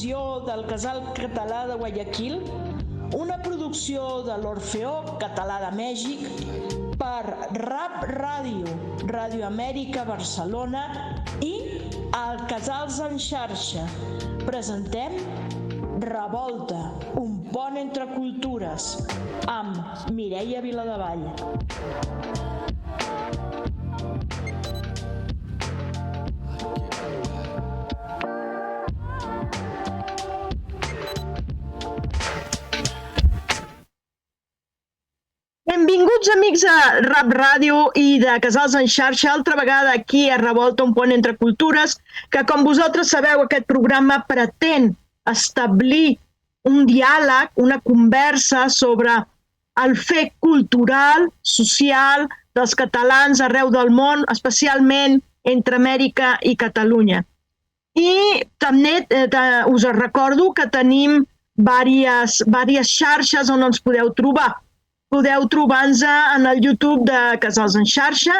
televisió del Casal Català de Guayaquil, una producció de l'Orfeó Català de Mèxic per Rap Ràdio, Ràdio Amèrica Barcelona i el Casals en xarxa. Presentem Revolta, un pont entre cultures, amb Mireia Viladevall. Benvinguts, amics de Rap Ràdio i de Casals en xarxa, altra vegada aquí a Revolta, un pont entre cultures, que com vosaltres sabeu, aquest programa pretén establir un diàleg, una conversa sobre el fet cultural, social dels catalans arreu del món, especialment entre Amèrica i Catalunya. I també us recordo que tenim diverses xarxes on ens podeu trobar. Podeu trobar-nos en el YouTube de Casals en xarxa,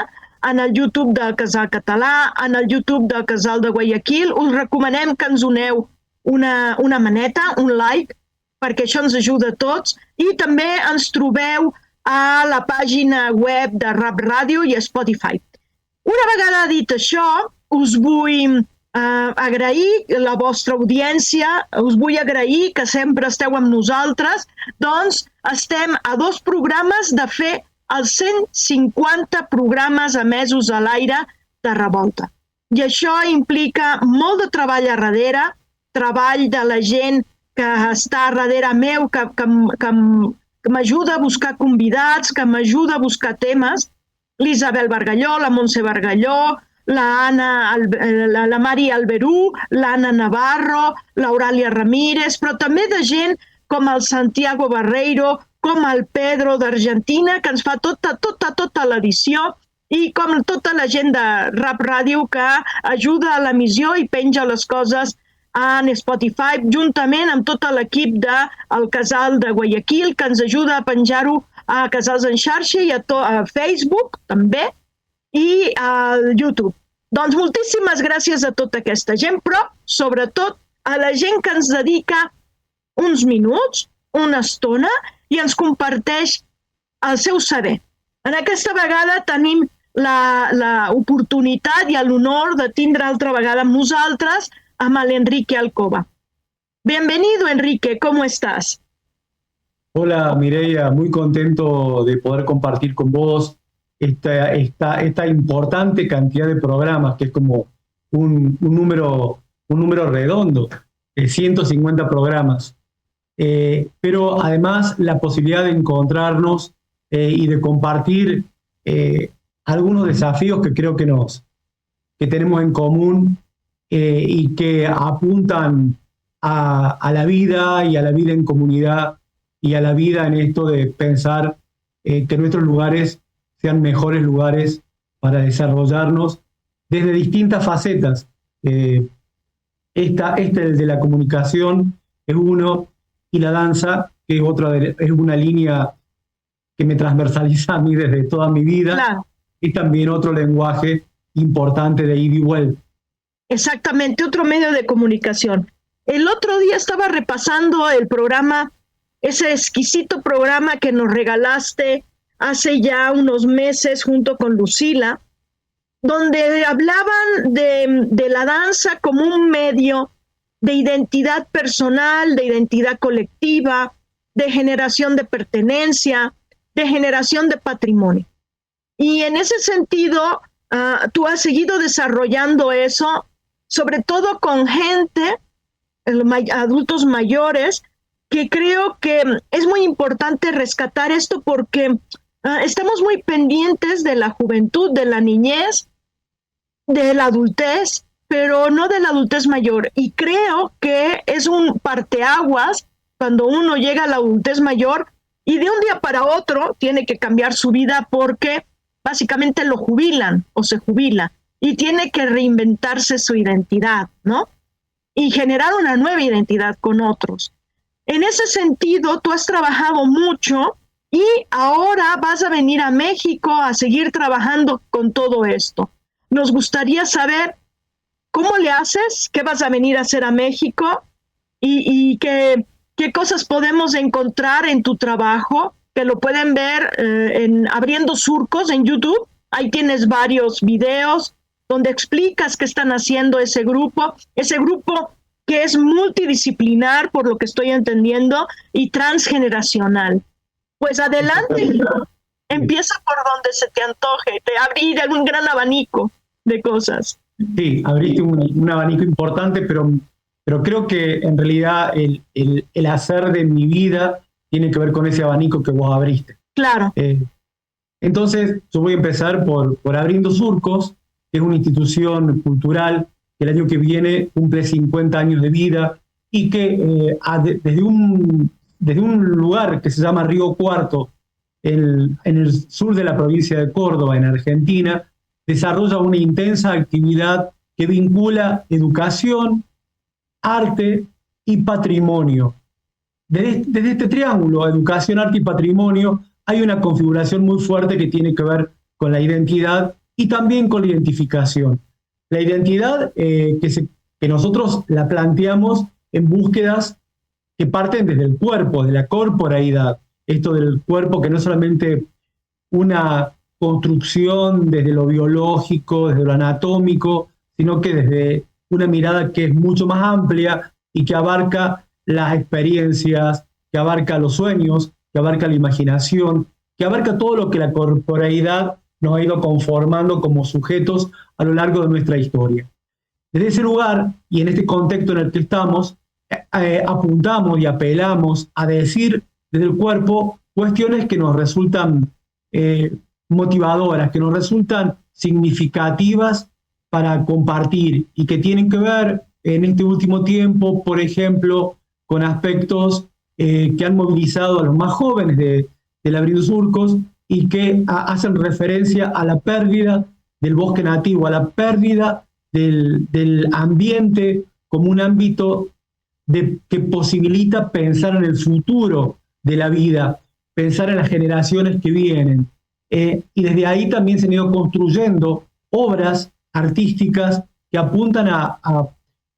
en el YouTube del Casal Català, en el YouTube del Casal de Guayaquil. Us recomanem que ens doneu una maneta, un like, perquè això ens ajuda a tots. I també ens trobeu a la pàgina web de Rap Ràdio i a Spotify. Una vegada dit això, us vull agrair la vostra audiència, us vull agrair que sempre esteu amb nosaltres. Doncs estem a 2 programes de fer els 150 programes emesos a l'aire de Revolta. I això implica molt de treball a darrere, treball de la gent que està a darrere meu, que m'ajuda a buscar convidats, que m'ajuda a buscar temes. L'Isabel Bargalló, la Montse Bargalló, la Mari Alberú, l'Anna Navarro, l'Auràlia Ramírez, però també de gent com el Santiago Barreiro, com el Pedro d'Argentina, que ens fa tota l'edició, i com tota la gent de Rap Ràdio que ajuda a l'emissió i penja les coses en Spotify, juntament amb tot l'equip del Casal de Guayaquil, que ens ajuda a penjar-ho a Casals en xarxa i a Facebook, també, i al YouTube. Doncs moltíssimes gràcies a tota aquesta gent, però sobretot a la gent que ens dedica uns minuts, una estona, i ens comparteix el seu saber. En aquesta vegada tenim l'oportunitat i l'honor de tindre altra vegada amb nosaltres amb l'Enrique Alcoba. Bienvenido, Enrique, ¿cómo estás? Hola, Mireia, muy contento de poder compartir con vos esta importante cantidad de programas, que es como un número redondo, 150 programas. Pero además la posibilidad de encontrarnos y de compartir algunos desafíos que creo que tenemos en común y que apuntan a la vida y a la vida en comunidad y a la vida en esto de pensar que nuestros lugares sean mejores lugares para desarrollarnos desde distintas facetas. De la comunicación es uno, y la danza, que es una línea que me transversaliza a mí desde toda mi vida, claro. Y también otro lenguaje importante de ida y vuelta. Exactamente, otro medio de comunicación. El otro día estaba repasando el programa, ese exquisito programa que nos regalaste hace ya unos meses junto con Lucila, donde hablaban de la danza como un medio de identidad personal, de identidad colectiva, de generación de pertenencia, de generación de patrimonio. Y en ese sentido, tú has seguido desarrollando eso, sobre todo con gente, adultos mayores, que creo que es muy importante rescatar esto porque estamos muy pendientes de la juventud, de la niñez, de la adultez, pero no de la adultez mayor. Y creo que es un parteaguas cuando uno llega a la adultez mayor y de un día para otro tiene que cambiar su vida porque básicamente lo jubilan o se jubila y tiene que reinventarse su identidad, ¿no? Y generar una nueva identidad con otros. En ese sentido, tú has trabajado mucho y ahora vas a venir a México a seguir trabajando con todo esto. Nos gustaría saber cómo le haces, qué vas a venir a hacer a México y qué cosas podemos encontrar en tu trabajo, que lo pueden ver en Abriendo Surcos en YouTube. Ahí tienes varios videos donde explicas qué están haciendo ese grupo que es multidisciplinar, por lo que estoy entendiendo, y transgeneracional. Pues adelante, empieza por donde se te antoje, te abrí un gran abanico de cosas. Sí, abriste un abanico importante, pero creo que en realidad el hacer de mi vida tiene que ver con ese abanico que vos abriste. Claro. Entonces, yo voy a empezar por Abriendo Surcos, que es una institución cultural que el año que viene cumple 50 años de vida y que desde un lugar que se llama Río Cuarto, en el sur de la provincia de Córdoba, en Argentina, desarrolla una intensa actividad que vincula educación, arte y patrimonio. Desde este triángulo, educación, arte y patrimonio, hay una configuración muy fuerte que tiene que ver con la identidad y también con la identificación. La identidad que nosotros la planteamos en búsquedas que parten desde el cuerpo, de la corporeidad. Esto del cuerpo que no es solamente una construcción desde lo biológico, desde lo anatómico, sino que desde una mirada que es mucho más amplia y que abarca las experiencias, que abarca los sueños, que abarca la imaginación, que abarca todo lo que la corporeidad nos ha ido conformando como sujetos a lo largo de nuestra historia. Desde ese lugar y en este contexto en el que estamos, apuntamos y apelamos a decir desde el cuerpo cuestiones que nos resultan motivadoras, que nos resultan significativas para compartir y que tienen que ver en este último tiempo, por ejemplo, con aspectos que han movilizado a los más jóvenes del Abriendo Surcos y que hacen referencia a la pérdida del bosque nativo, a la pérdida del ambiente como un ámbito que posibilita pensar en el futuro de la vida, pensar en las generaciones que vienen. Y desde ahí también se han ido construyendo obras artísticas que apuntan a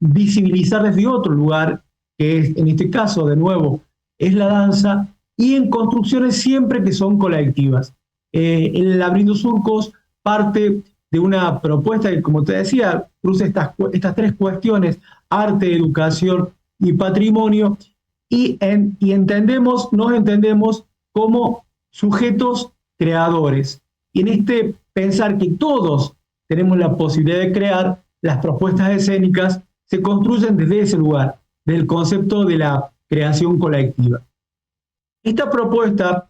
visibilizar desde otro lugar, que es, en este caso, de nuevo, es la danza, y en construcciones siempre que son colectivas. El Abriendo Surcos parte de una propuesta que, como te decía, cruza estas tres cuestiones: arte, educación y patrimonio, y nos entendemos como sujetos creadores. Y en este pensar que todos tenemos la posibilidad de crear, las propuestas escénicas se construyen desde ese lugar, del concepto de la creación colectiva. Esta propuesta,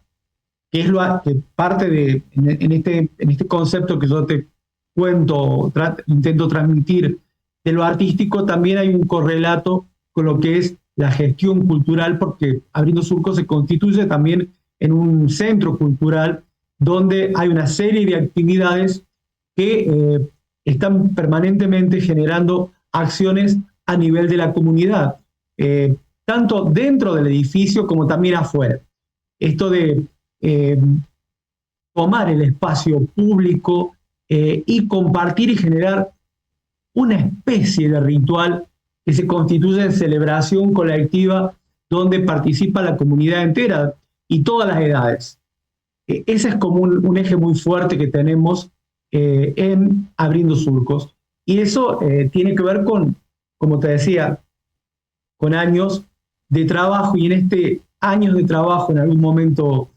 que es que parte en este concepto que yo te cuento, intento transmitir de lo artístico, también hay un correlato con lo que es la gestión cultural, porque Abriendo Surcos se constituye también en un centro cultural donde hay una serie de actividades que están permanentemente generando acciones a nivel de la comunidad, tanto dentro del edificio como también afuera. Esto de tomar el espacio público y compartir y generar una especie de ritual que se constituye en celebración colectiva donde participa la comunidad entera y todas las edades. Ese es como un eje muy fuerte que tenemos en Abriendo Surcos. Y eso tiene que ver con, como te decía, con años de trabajo, y en este años de trabajo, en algún momento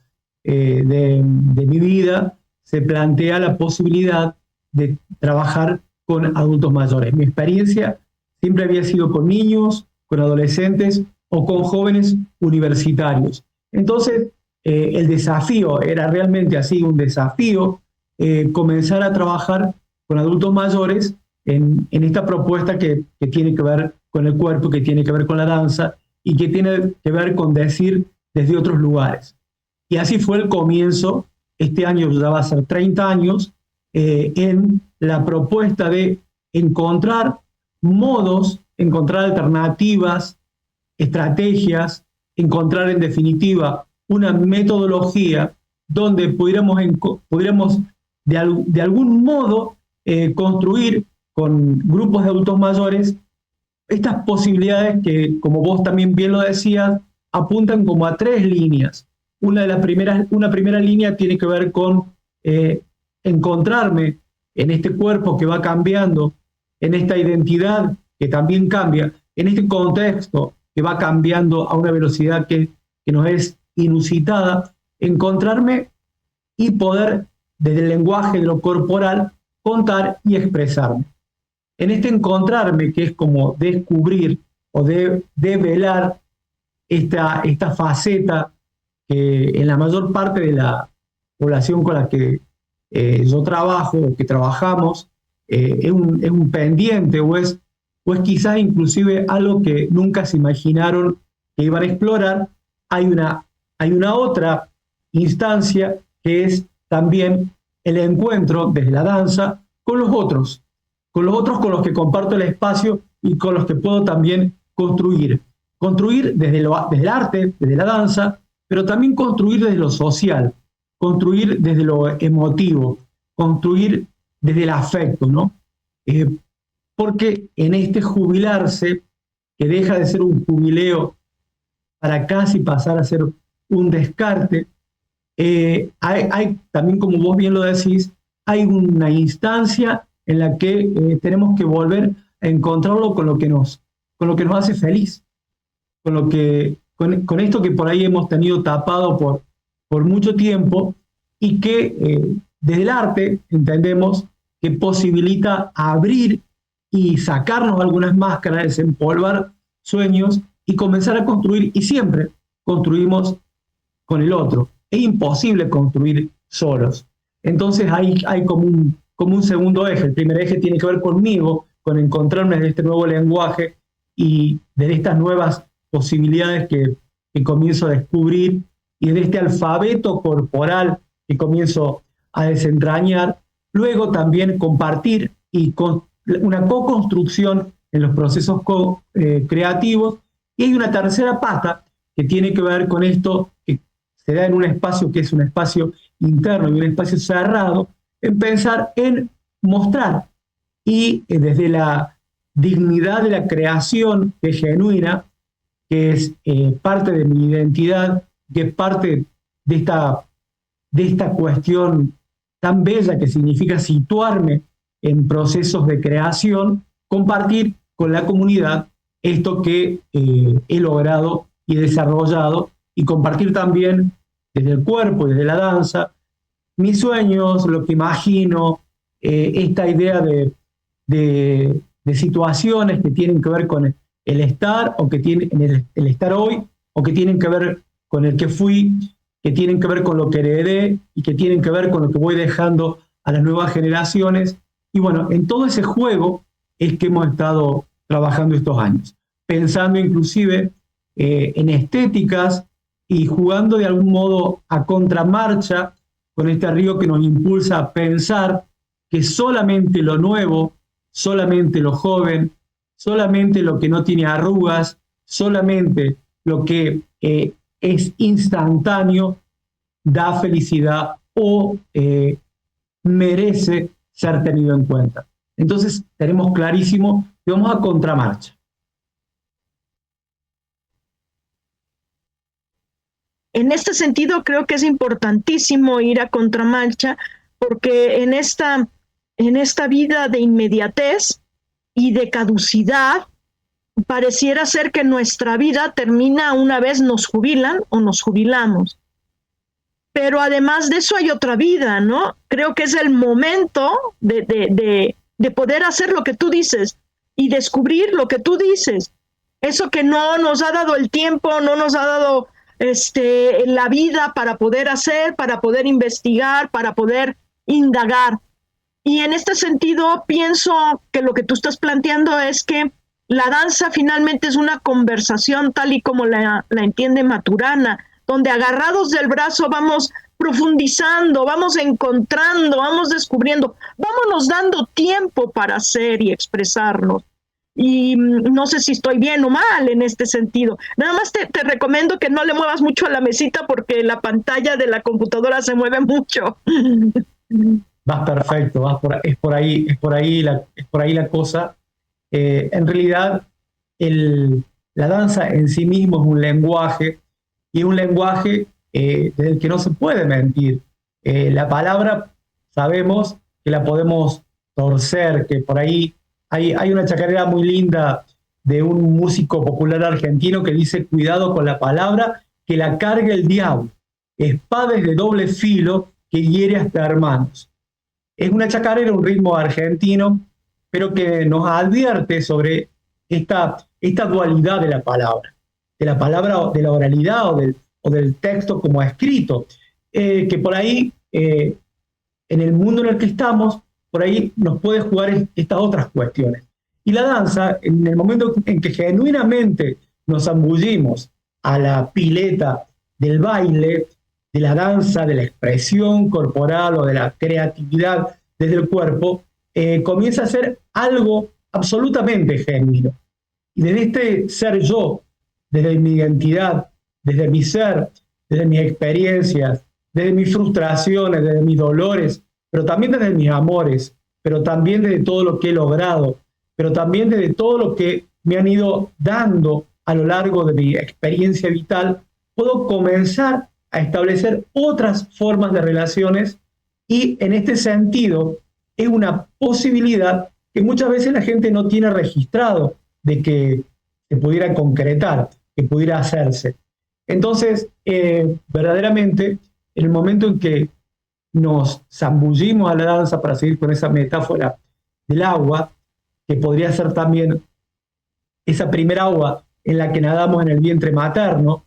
de mi vida, se plantea la posibilidad de trabajar con adultos mayores. Mi experiencia siempre había sido con niños, con adolescentes o con jóvenes universitarios. Entonces, el desafío era realmente así, un desafío, comenzar a trabajar con adultos mayores en esta propuesta que tiene que ver con el cuerpo, que tiene que ver con la danza y que tiene que ver con decir desde otros lugares. Y así fue el comienzo, este año ya va a ser 30 años, en la propuesta de encontrar modos, encontrar alternativas, estrategias, encontrar en definitiva una metodología donde pudiéramos de algún modo construir con grupos de adultos mayores estas posibilidades que, como vos también bien lo decías, apuntan como a tres líneas. Una primera línea tiene que ver con encontrarme en este cuerpo que va cambiando, en esta identidad que también cambia, en este contexto que va cambiando a una velocidad que nos es inusitada, encontrarme y poder, desde el lenguaje de lo corporal, contar y expresarme. En este encontrarme, que es como descubrir o develar esta faceta que en la mayor parte de la población con la que yo trabajo o que trabajamos es un pendiente o es quizás inclusive algo que nunca se imaginaron que iban a explorar. Hay una otra instancia que es también el encuentro desde la danza con los otros con los que comparto el espacio y con los que puedo también construir. Construir desde el arte, desde la danza, pero también construir desde lo social, construir desde lo emotivo, construir desde el afecto, ¿no? Porque en este jubilarse, que deja de ser un jubileo para casi pasar a ser un descarte, hay también, como vos bien lo decís, hay una instancia en la que tenemos que volver a encontrarlo con lo que nos hace feliz, con esto que por ahí hemos tenido tapado por mucho tiempo y que desde el arte entendemos que posibilita abrir y sacarnos algunas máscaras, desempolvar sueños y comenzar a construir, y siempre construimos con el otro. Es imposible construir solos. Entonces hay como un segundo eje. El primer eje tiene que ver conmigo, con encontrarme en este nuevo lenguaje y de estas nuevas posibilidades que comienzo a descubrir, y de este alfabeto corporal que comienzo a desentrañar. Luego también compartir y con una co-construcción en los procesos creativos. Y hay una tercera pata que tiene que ver con esto que se da en un espacio que es un espacio interno y un espacio cerrado, en pensar en mostrar y desde la dignidad de la creación que es genuina, que es parte de mi identidad, que es parte de esta cuestión tan bella que significa situarme en procesos de creación, compartir con la comunidad esto que he logrado y he desarrollado, y compartir también desde el cuerpo y desde la danza mis sueños, lo que imagino, esta idea de situaciones que tienen que ver con el estar o que tienen el estar hoy, o que tienen que ver con el que fui, que tienen que ver con lo que heredé y que tienen que ver con lo que voy dejando a las nuevas generaciones. Y bueno, en todo ese juego es que hemos estado trabajando estos años, pensando inclusive en estéticas y jugando de algún modo a contramarcha con este río que nos impulsa a pensar que solamente lo nuevo, solamente lo joven, solamente lo que no tiene arrugas, solamente lo que es instantáneo, da felicidad o merece ser tenido en cuenta. Entonces tenemos clarísimo que vamos a contramarcha. En este sentido, creo que es importantísimo ir a contramarcha, porque en esta vida de inmediatez y de caducidad, pareciera ser que nuestra vida termina una vez nos jubilan o nos jubilamos. Pero además de eso hay otra vida, ¿no? Creo que es el momento de poder hacer lo que tú dices y descubrir lo que tú dices. Eso que no nos ha dado el tiempo, no nos ha dado la vida para poder hacer, para poder investigar, para poder indagar. Y en este sentido pienso que lo que tú estás planteando es que la danza finalmente es una conversación tal y como la entiende Maturana, donde agarrados del brazo vamos profundizando, vamos encontrando, vamos descubriendo, vámonos dando tiempo para hacer y expresarnos. Y no sé si estoy bien o mal en este sentido. Nada más te recomiendo que no le muevas mucho a la mesita porque la pantalla de la computadora se mueve mucho. Vas perfecto, es por ahí la cosa. En realidad, la danza en sí mismo es un lenguaje, y es un lenguaje del que no se puede mentir. La palabra sabemos que la podemos torcer, que por ahí hay una chacarera muy linda de un músico popular argentino que dice: cuidado con la palabra, que la carga el diablo, espada de doble filo que hiere hasta hermanos. Es una chacarera, un ritmo argentino, pero que nos advierte sobre esta dualidad de la palabra, de la oralidad o del texto como escrito, que por ahí, en el mundo en el que estamos, por ahí nos puede jugar estas otras cuestiones. Y la danza, en el momento en que genuinamente nos zambullimos a la pileta del baile, de la danza, de la expresión corporal o de la creatividad desde el cuerpo, comienza a ser algo absolutamente genuino. Y desde este ser yo, desde mi identidad, desde mi ser, desde mis experiencias, desde mis frustraciones, desde mis dolores, pero también desde mis amores, pero también desde todo lo que he logrado, pero también desde todo lo que me han ido dando a lo largo de mi experiencia vital, puedo comenzar a establecer otras formas de relaciones, y en este sentido es una posibilidad que muchas veces la gente no tiene registrado de que se pudiera concretar, que pudiera hacerse. Entonces, verdaderamente, en el momento en que nos zambullimos a la danza, para seguir con esa metáfora del agua, que podría ser también esa primera agua en la que nadamos en el vientre materno,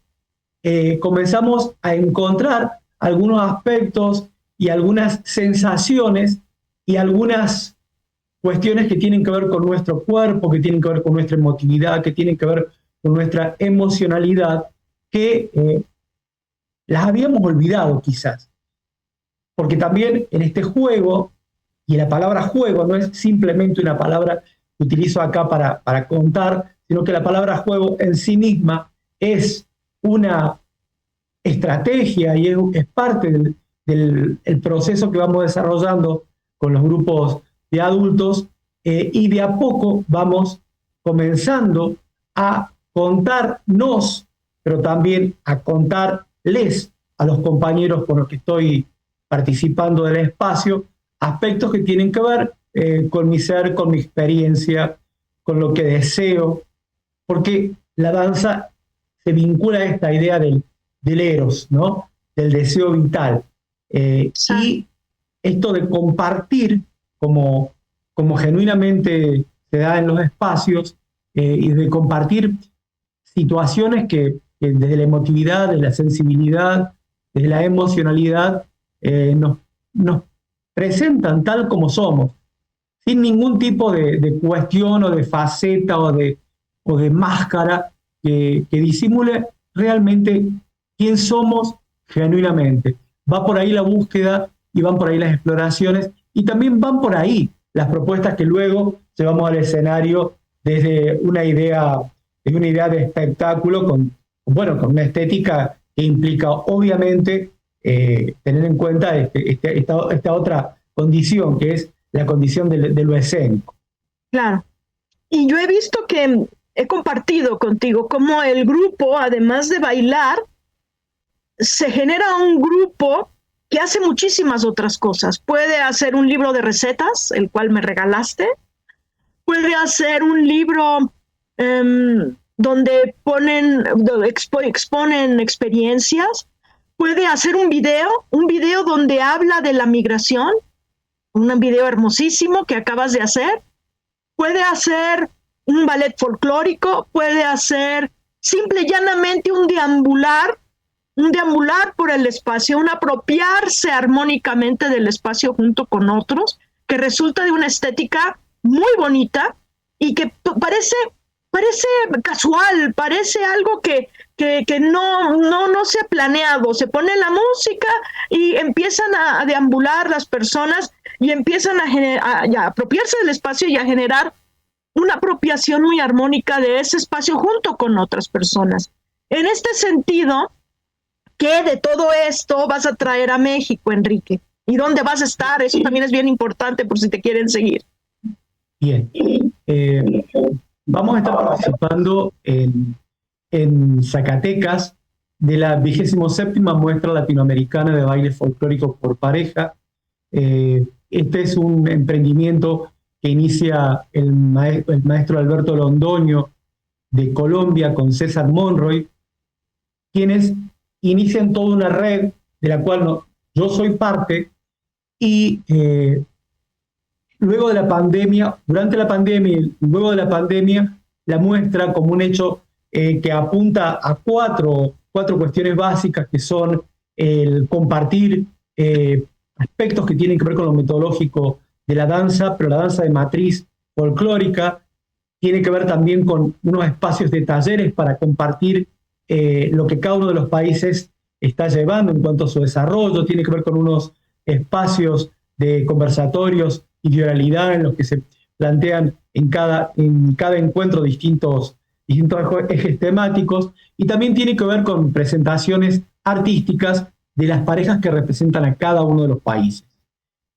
comenzamos a encontrar algunos aspectos y algunas sensaciones y algunas cuestiones que tienen que ver con nuestro cuerpo, que tienen que ver con nuestra emotividad, que tienen que ver con nuestra emocionalidad, que las habíamos olvidado quizás. Porque también en este juego, y la palabra juego no es simplemente una palabra que utilizo acá para contar, sino que la palabra juego en sí misma es una estrategia y es parte del proceso que vamos desarrollando con los grupos de adultos, y de a poco vamos comenzando a contarnos, pero también a contarles a los compañeros con los que estoy participando del espacio, aspectos que tienen que ver con mi ser, con mi experiencia, con lo que deseo, porque la danza se vincula a esta idea del eros, ¿no? Del deseo vital. Y esto de compartir, como genuinamente se da en los espacios, y de compartir situaciones que desde la emotividad, desde la sensibilidad, desde la emocionalidad, nos presentan tal como somos, sin ningún tipo de cuestión o de faceta o de máscara que disimule realmente quién somos genuinamente. Va por ahí la búsqueda y van por ahí las exploraciones, y también van por ahí las propuestas que luego llevamos al escenario desde una idea de espectáculo con una estética que implica obviamente tener en cuenta esta otra condición, que es la condición de lo escénico. Claro. Y yo he visto que he compartido contigo cómo el grupo, además de bailar, se genera un grupo que hace muchísimas otras cosas. Puede hacer un libro de recetas, el cual me regalaste. Puede hacer un libro donde exponen experiencias. Puede hacer un video donde habla de la migración, un video hermosísimo que acabas de hacer. Puede hacer un ballet folclórico, puede hacer simple y llanamente un deambular por el espacio, un apropiarse armónicamente del espacio junto con otros, que resulta de una estética muy bonita y que parece casual, parece algo que no se ha planeado. Se pone la música y empiezan a deambular las personas y empiezan a apropiarse del espacio y a generar una apropiación muy armónica de ese espacio junto con otras personas. En este sentido, ¿qué de todo esto vas a traer a México, Enrique? ¿Y dónde vas a estar? Eso también es bien importante por si te quieren seguir. Bien. Vamos a estar participando en Zacatecas de la 27ª Muestra Latinoamericana de Bailes Folclóricos por Pareja. Este es un emprendimiento que inicia el maestro Alberto Londoño de Colombia con César Monroy, quienes inician toda una red de la cual yo soy parte, y luego de la pandemia, durante la pandemia y luego de la pandemia, la muestra como un hecho que apunta a cuatro cuestiones básicas, que son el compartir aspectos que tienen que ver con lo metodológico de la danza, pero la danza de matriz folclórica. Tiene que ver también con unos espacios de talleres para compartir lo que cada uno de los países está llevando en cuanto a su desarrollo. Tiene que ver con unos espacios de conversatorios y de oralidad en los que se plantean en cada encuentro distintos ejes temáticos. Y también tiene que ver con presentaciones artísticas de las parejas que representan a cada uno de los países.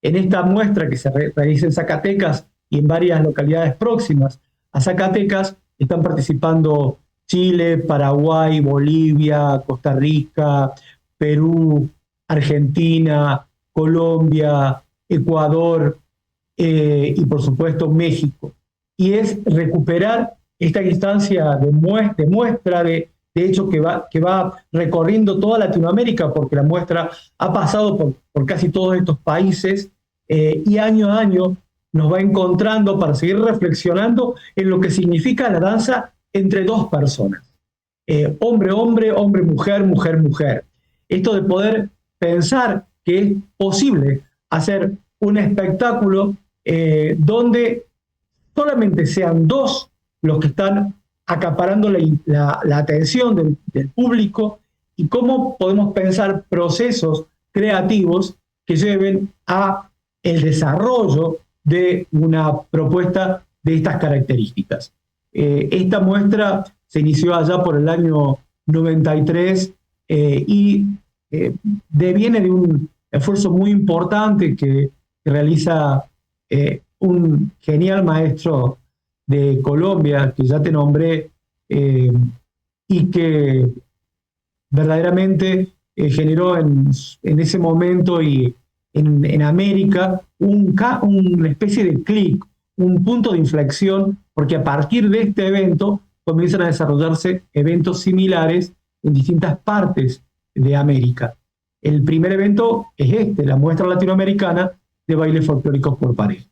En esta muestra que se realiza en Zacatecas y en varias localidades próximas a Zacatecas, están participando Chile, Paraguay, Bolivia, Costa Rica, Perú, Argentina, Colombia, Ecuador y por supuesto México. Y es recuperar esta instancia de muestra, de hecho que va recorriendo toda Latinoamérica, porque la muestra ha pasado por casi todos estos países y año a año nos va encontrando para seguir reflexionando en lo que significa la danza entre dos personas. Hombre-hombre, hombre-mujer, mujer-mujer. Esto de poder pensar que es posible hacer un espectáculo donde solamente sean dos los que están acaparando la atención del público, y cómo podemos pensar procesos creativos que lleven a el desarrollo de una propuesta de estas características. Esta muestra se inició allá por el año 93 y deviene de un esfuerzo muy importante que realiza un genial maestro de Colombia, que ya te nombré, y que verdaderamente generó en ese momento y en América una especie de clic, un punto de inflexión, porque a partir de este evento comienzan a desarrollarse eventos similares en distintas partes de América. El primer evento es la Muestra Latinoamericana de Bailes Folclóricos por Pareja.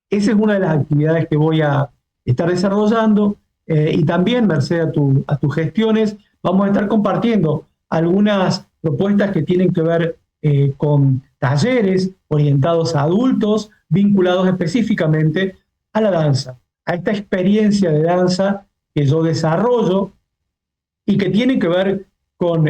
Esa es una de las actividades que voy a estar desarrollando y también, merced a tus gestiones, vamos a estar compartiendo algunas propuestas que tienen que ver con talleres orientados a adultos, vinculados específicamente a la danza, a esta experiencia de danza que yo desarrollo y que tiene que ver con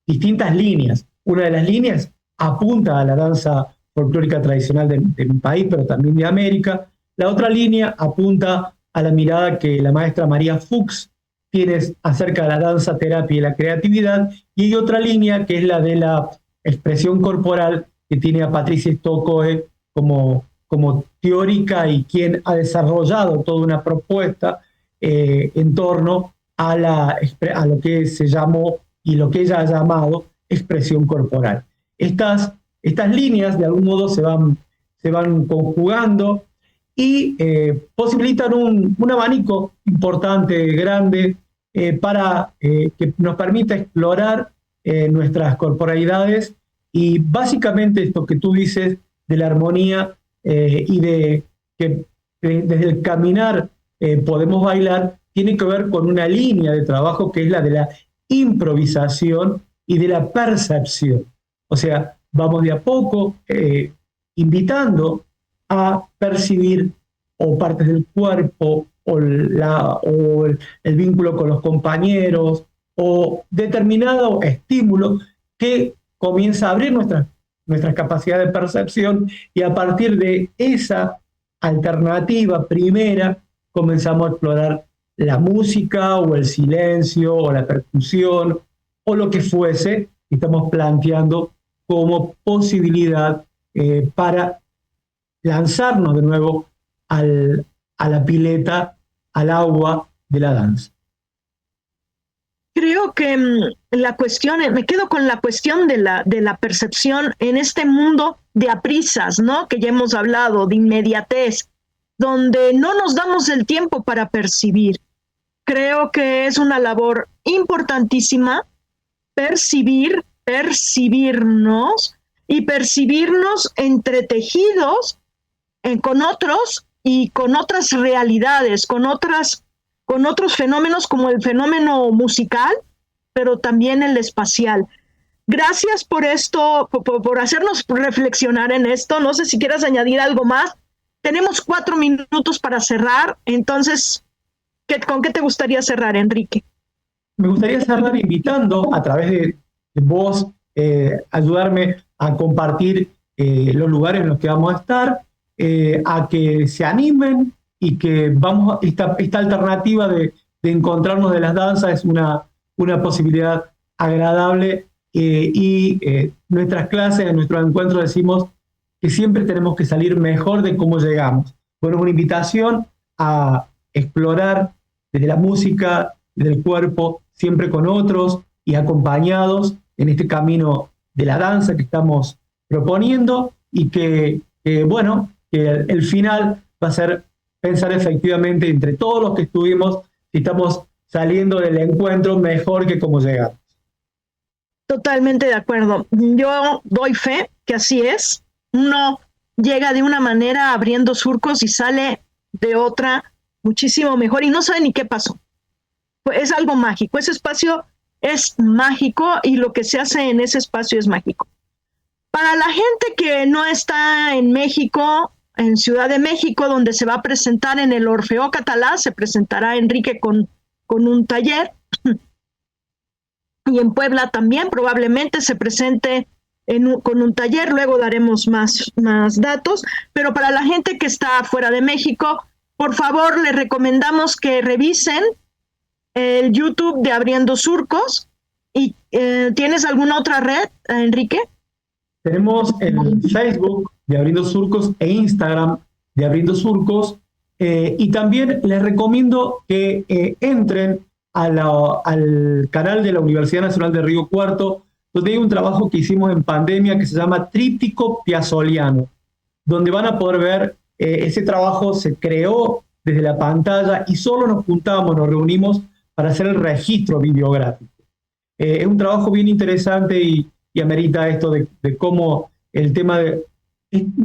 distintas líneas. Una de las líneas apunta a la danza folclórica tradicional de mi país, pero también de América. La otra línea apunta a la mirada que la maestra María Fuchs tiene acerca de la danza, terapia y la creatividad, y hay otra línea que es la de la expresión corporal, que tiene a Patricia Stockoe como teórica y quien ha desarrollado toda una propuesta en torno a lo que se llamó y lo que ella ha llamado expresión corporal. Estas líneas de algún modo se van conjugando y posibilitan un abanico importante, grande, para que nos permita explorar nuestras corporalidades, y básicamente esto que tú dices de la armonía y de que desde el caminar podemos bailar, tiene que ver con una línea de trabajo que es la de la improvisación y de la percepción. O sea, vamos de a poco invitando a percibir o partes del cuerpo o el vínculo con los compañeros o determinado estímulo que comienza a abrir nuestras capacidades de percepción, y a partir de esa alternativa primera comenzamos a explorar la música o el silencio o la percusión o lo que fuese que estamos planteando como posibilidad para lanzarnos de nuevo a la pileta al agua de la danza. Creo que la cuestión, me quedo con la cuestión de la percepción en este mundo de aprisas, ¿no? Que ya hemos hablado, de inmediatez, donde no nos damos el tiempo para percibir. Creo que es una labor importantísima percibirnos y percibirnos entretejidos con otros y con otras realidades, con otros fenómenos como el fenómeno musical, pero también el espacial. Gracias por esto, por hacernos reflexionar en esto. No sé si quieras añadir algo más. Tenemos 4 minutos para cerrar, entonces, ¿con qué te gustaría cerrar, Enrique? Me gustaría cerrar invitando a través de vos, ayudarme a compartir los lugares en los que vamos a estar, a que se animen y que esta alternativa de encontrarnos de las danzas es una posibilidad agradable, y nuestras clases, en nuestros encuentros decimos que siempre tenemos que salir mejor de cómo llegamos. Bueno, una invitación a explorar desde la música, desde el cuerpo, siempre con otros y acompañados en este camino de la danza que estamos proponiendo, y que el final va a ser pensar efectivamente entre todos los que estuvimos si estamos saliendo del encuentro mejor que como llegamos. Totalmente de acuerdo. Yo doy fe que así es. Uno llega de una manera abriendo surcos y sale de otra muchísimo mejor y no sabe ni qué pasó. Pues es algo mágico. Ese espacio es mágico y lo que se hace en ese espacio es mágico. Para la gente que no está en México, en Ciudad de México, donde se va a presentar en el Orfeó Catalá, se presentará Enrique con un taller. Y en Puebla también probablemente se presente con un taller, luego daremos más datos, pero para la gente que está fuera de México, por favor, les recomendamos que revisen el YouTube de Abriendo Surcos. ¿Y tienes alguna otra red, Enrique? Tenemos el Facebook de Abriendo Surcos e Instagram de Abriendo Surcos, y también les recomiendo que entren al canal de la Universidad Nacional de Río Cuarto, donde hay un trabajo que hicimos en pandemia que se llama Tríptico Piazzoliano, donde van a poder ver ese trabajo. Se creó desde la pantalla y solo nos reunimos para hacer el registro videográfico. Es un trabajo bien interesante y amerita esto de cómo el tema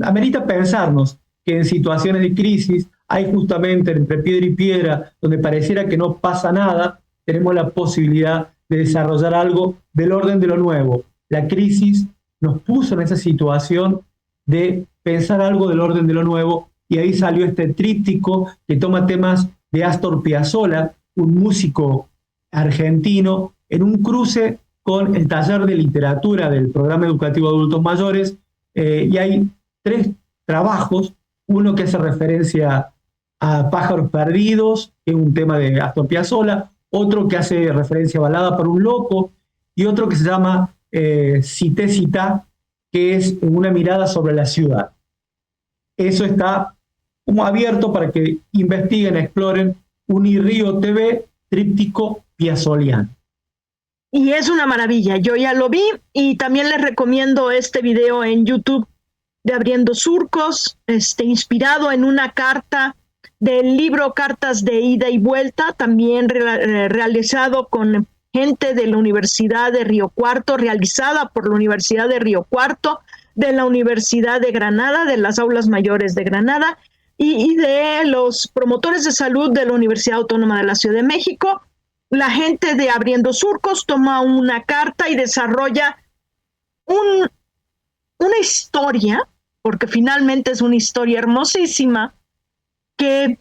amerita pensarnos que en situaciones de crisis hay justamente entre piedra y piedra, donde pareciera que no pasa nada, tenemos la posibilidad de desarrollar algo del orden de lo nuevo. La crisis nos puso en esa situación de pensar algo del orden de lo nuevo, y ahí salió este tríptico que toma temas de Astor Piazzolla, un músico argentino, en un cruce con el taller de literatura del Programa Educativo de Adultos Mayores, y hay 3 trabajos, uno que hace referencia a Pájaros Perdidos, que es un tema de Astor Piazzolla, otro que hace referencia a Balada para un Loco, y otro que se llama Cité Citá, que es una mirada sobre la ciudad. Eso está como abierto para que investiguen, exploren. Unirrío TV, Tríptico Piazzoliano. Y es una maravilla, yo ya lo vi, y también les recomiendo este video en YouTube de Abriendo Surcos, inspirado en una carta del libro Cartas de Ida y Vuelta, también realizado con gente de la Universidad de Río Cuarto, realizada por la Universidad de Río Cuarto, de la Universidad de Granada, de las Aulas Mayores de Granada, y de los promotores de salud de la Universidad Autónoma de la Ciudad de México. La gente de Abriendo Surcos toma una carta y desarrolla una historia, porque finalmente es una historia hermosísima, que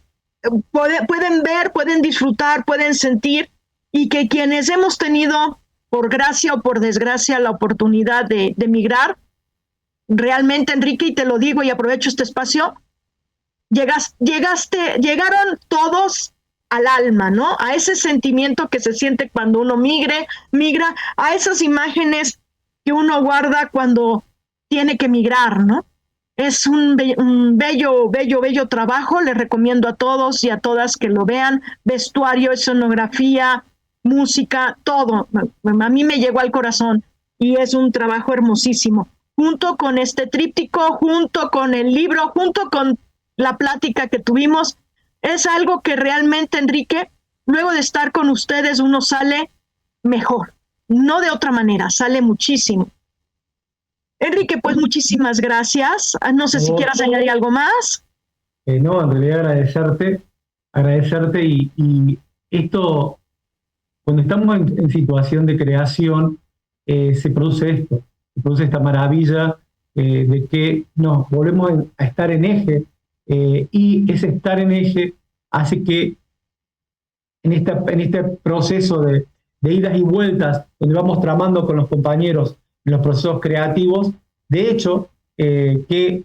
pueden ver, pueden disfrutar, pueden sentir, y que quienes hemos tenido, por gracia o por desgracia, la oportunidad de migrar, realmente, Enrique, y te lo digo y aprovecho este espacio, llegaron todos al alma, ¿no? A ese sentimiento que se siente cuando uno migra, a esas imágenes que uno guarda cuando tiene que migrar, ¿no? Es un bello trabajo. Les recomiendo a todos y a todas que lo vean. Vestuario, escenografía, música, todo. A mí me llegó al corazón y es un trabajo hermosísimo. Junto con este tríptico, junto con el libro, junto con la plática que tuvimos, es algo que realmente, Enrique, luego de estar con ustedes uno sale mejor. No de otra manera, sale muchísimo. Enrique, pues muchísimas gracias. No sé si quieras añadir algo más. No, en realidad agradecerte y esto, cuando estamos en situación de creación, se produce esta maravilla de que nos volvemos a estar en eje y ese estar en eje hace que en este proceso de idas y vueltas, donde vamos tramando con los compañeros en los procesos creativos, de hecho, que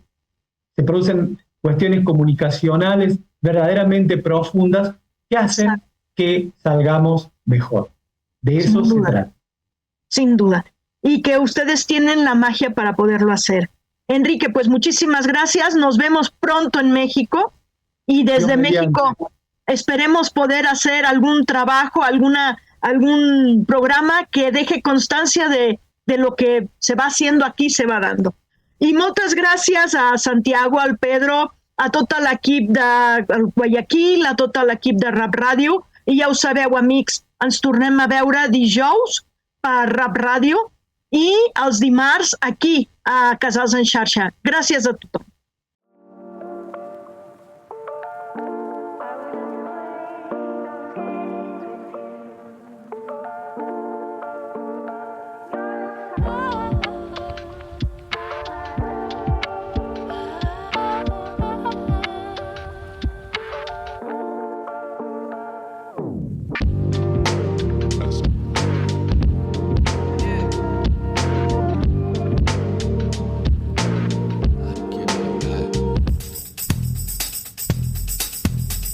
se producen cuestiones comunicacionales verdaderamente profundas que hacen que salgamos mejor. De eso se trata. Sin duda. Y que ustedes tienen la magia para poderlo hacer. Enrique, pues muchísimas gracias. Nos vemos pronto en México. Y desde México esperemos poder hacer algún trabajo, algún programa que deje constancia de lo que se va haciendo aquí, se va dando. I moltes gràcies a Santiago, al Pedro, a tot l'equip de Guayaquil, a tot l'equip de Rap Ràdio, i ja ho sabeu, amics, ens tornem a veure dijous per Rap Ràdio i els dimarts aquí a Casals en Xarxa. Gràcies a tothom.